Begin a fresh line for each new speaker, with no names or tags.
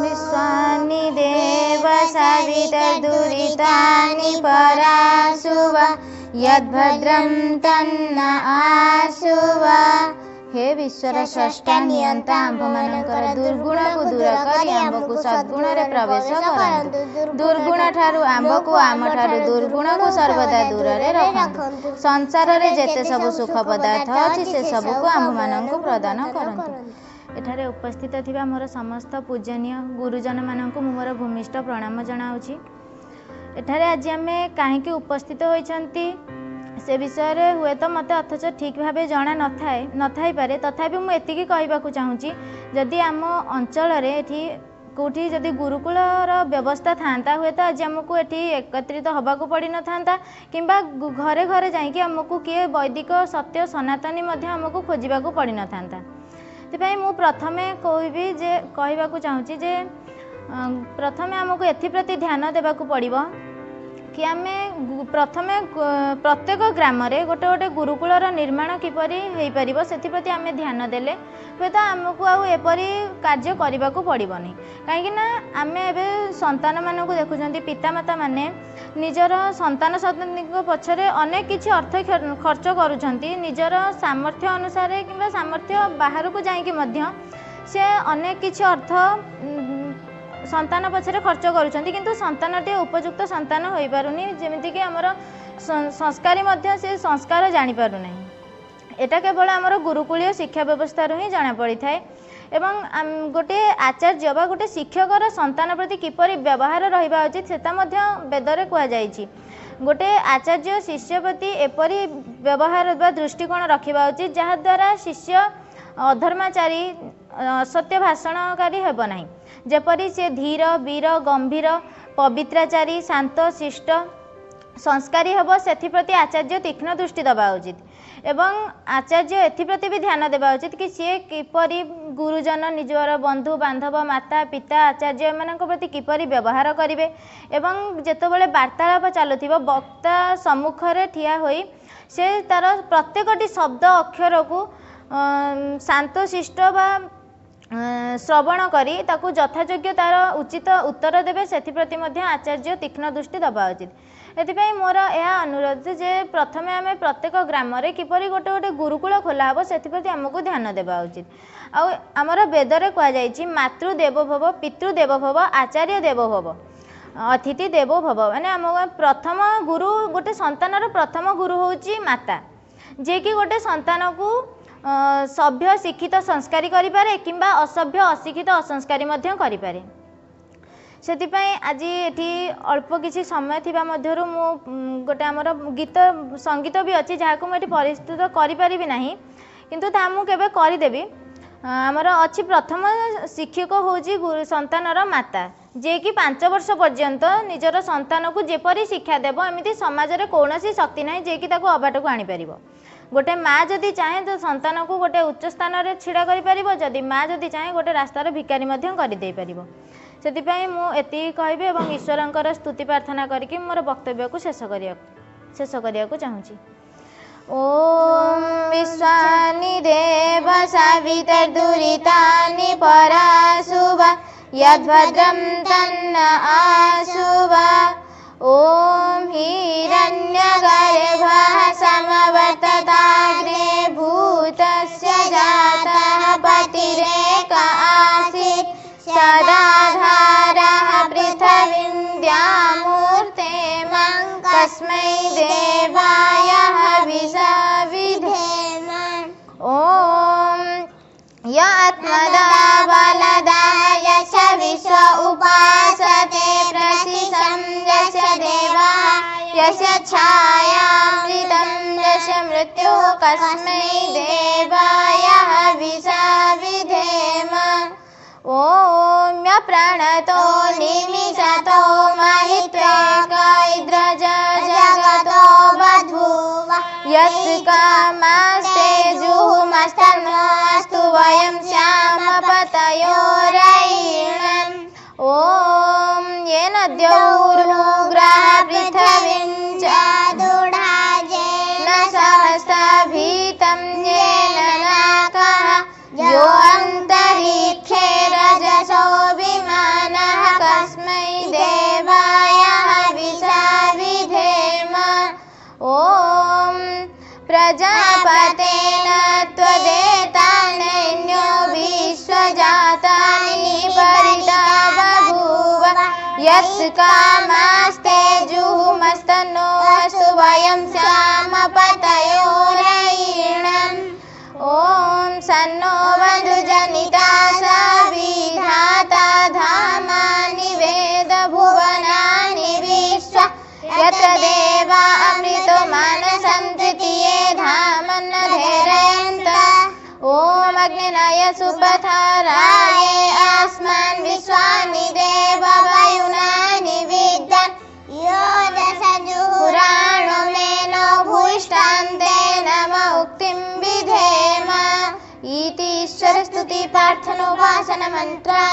विश्वानि देव सवितर्दुरितानि पराशुव यद्भद्रं तन्न आशुव। हे विश्वर स्रष्टा नियंता आंभमानंकर दुर्गुण को दूर करी आंबकु सद्गुण रे प्रवेश करंतु। दुर्गुण ठारु आंबकु आम ठारु दुर्गुण को सर्वदा दूर रे रखंतु। संसार रे जेते सब सुख पदार्थ अछि से सब को आंभमानंकु प्रदान करंतु। एठारे उपस्थित थिबा मोर समस्त पूजनीय गुरुजन मानंकु मोर भूमिष्ठ प्रणाम जणाउछि। एठारे आज आमे काहेकि उपस्थित होइछंती से विषय रे हुए तो मते अथच ठीक भाव जना नथाई पारे, तथापि मु एतिकी कहबाकू चाहूँगी जदि आम अंचल एठी कौटी जदि गुरुकुलर व्यवस्था था हुए तो आज आमको एठी एकत्रित होबाकू पड़ी न था किंबा घरे घरे जाइए आमको किए वैदिक सत्य सनातनी आमको खोजबाकू पड़ी न था। मु प्रथमे कहबी जे कहबाकू चाहूँगी जे प्रथमे आमको एथिप्रति ध्यान देबाकू पड़िबो कि आमे प्रथमे प्रत्येक ग्राम रे गोटे गोटे गुरुकुलर निर्माण किपरि हेई परिबो सेथिप्रति आमे ध्यान देले हुए तो आमको आउ एपरी कार्य करबाकू पड़िबोनी। काहेकि ना आमे एबे संतान मानकू देखुचंती पितामाता माने निजर संतान पछरे अनेक किछि अर्थ खर्च करूछंती निजर सामर्थ्य अनुसार किंबा सामर्थ्य बाहर को जाइके मध्य से अनेक किछि अर्थ संतान पछरे खर्च करूछंती किंतु संतानटी उपयुक्त संतान होई पारुनी जेमिति कि हमर संस्कारी मध्य से संस्कार जानि पारु नै। एटा केवल हमर गुरुकुलीय शिक्षा व्यवस्था ही जाना पड़ी थाए एवं गोटे आचार्य बा गोटे शिक्षकर संतान प्रति किपरि व्यवहार रहिबा उचित सेता मध्य वेदरे कुआ जाइछि। गोटे आचार्य शिष्य प्रति एपरि व्यवहार बा दृष्टिकोण रखिबा उचित जहा द्वारा शिष्य अधर्माचारी असत्य भाषणकारी हेब नाही। जेपरि से धीर वीर गंभीर पवित्राचारी शांत शिष्ट संस्कारी हेब सेथिप्रति आचार्य तीक्ष्ण दृष्टि देवा उचित एवं आचार्य एथिप्रति भी ध्यान देवा उचित कि सी किपरि गुरुजन निजर बंधु बांधव माता पिता आचार्य एमानक प्रति किपरि व्यवहार करिवे एवं जेतेबेले वार्तालाप चालुथिबो वक्ता सम्मुख रे ठिया होई से तार प्रत्येकटी शब्द अक्षर को शांत शिष्ट बा श्रवण करी ताकू यथायोग्य तार उचित उत्तर देवे सेथिप्रति मध्य आचार्य तीक्ष्ण दृष्टि देवा उचित। एथिपाई मोर यह अनुरोध जे प्रथमे आमे प्रत्येक ग्राम रे किपरि गोटे गोटे गुरुकुल खोला हबो सेथिप्रति हमकु ध्यान देवा उचित। आ हमर वेदरे कहा जायछि मातृ देवो भव पितृ देवो भव आचार्य देवो भव अतिथि देवो भव माने हम प्रथम गुरु गोटे संतानर प्रथम गुरु होउछि माता जे कि गोटे संतान को सभ्य शिक्षित संस्कारी करिपारे किंबा असभ्य अशिक्षित असंस्कारी मध्य करिपारे। सेतिपाई आज एठी अल्प किछि समय थिबा मध्यरु मु गोटे हमर गीत संगीत भी अछि जाहाकु मु एठी परिस्तुत करि परिबि नाही किंतु ता मु केबे करि देबी। हमर अछि प्रथम शिक्षक होउछि गुरु संतानर माता जे कि 5 वर्ष पर्यंत निजर संतान को जेपरि शिक्षा देबो एमिति समाज रे कोनोसी शक्ति नाही जे कि ताको अबाट को आनि परिबो। गोटे माँ जदि चाहे तो संतान को गोटे उच्च स्थान रे छिड़ा करि परिबो जदि माँ जदि चाहे गोटे रास्तार भिकारी मध्य करि देई परिबो। सेतिपाई मु एति कहबे एवं ईश्वरंकर स्तुति प्रार्थना करिकि मोर वक्तव्य को शेष करिया को चाहूछि। ओम विश्वानि देव सवितर्दुरितानि पराशुव यद्भद्रं तन्न आशुव। ओम हिरण्यगर्भः समवर्तताग्रे भूतस्य जातः पतिरेक आसीत् सदाधारः पृथिवीं द्यामूर्ते मं कस्मै देवाय हविषा विधेम। ओम यात्मदा बलदा यश विश्व उपासते प्रसिद्धं यश देवा यश छायामृतं यश मृत्युः कस्मै देवाय हविषा विधेम। ओम प्राणतो निमिषतो महित्वेकैद्रज जगतो बभूव यत् कामास्ते जुहुमस्तन्नस्तु वयं श्यामपतयोरयिणम्। ओम येन द्यौरुग्रः पृथिवीं च दुढाजेन सहस्रभीतं येन यत्कामास्ते जुहुमस्तनो अस्तु वयं स्याम पतयोरयिणम्। ॐ सन्नो वधुजनिता सविधाता धामानि वेद भुवनानि विश्व यत्र देवा अमृतो मानसन्ति ये धामन्नधेरयन्त। ॐ अग्निनाय सुपथराये अस्मान् विश्वानि देववयुनानि विद्यान् यो दशजुहुराणो मेनो भूष्टान्ते नम उक्तिं विधेम। इति ईश्वरस्तुति प्रार्थनोपासनमन्त्रः।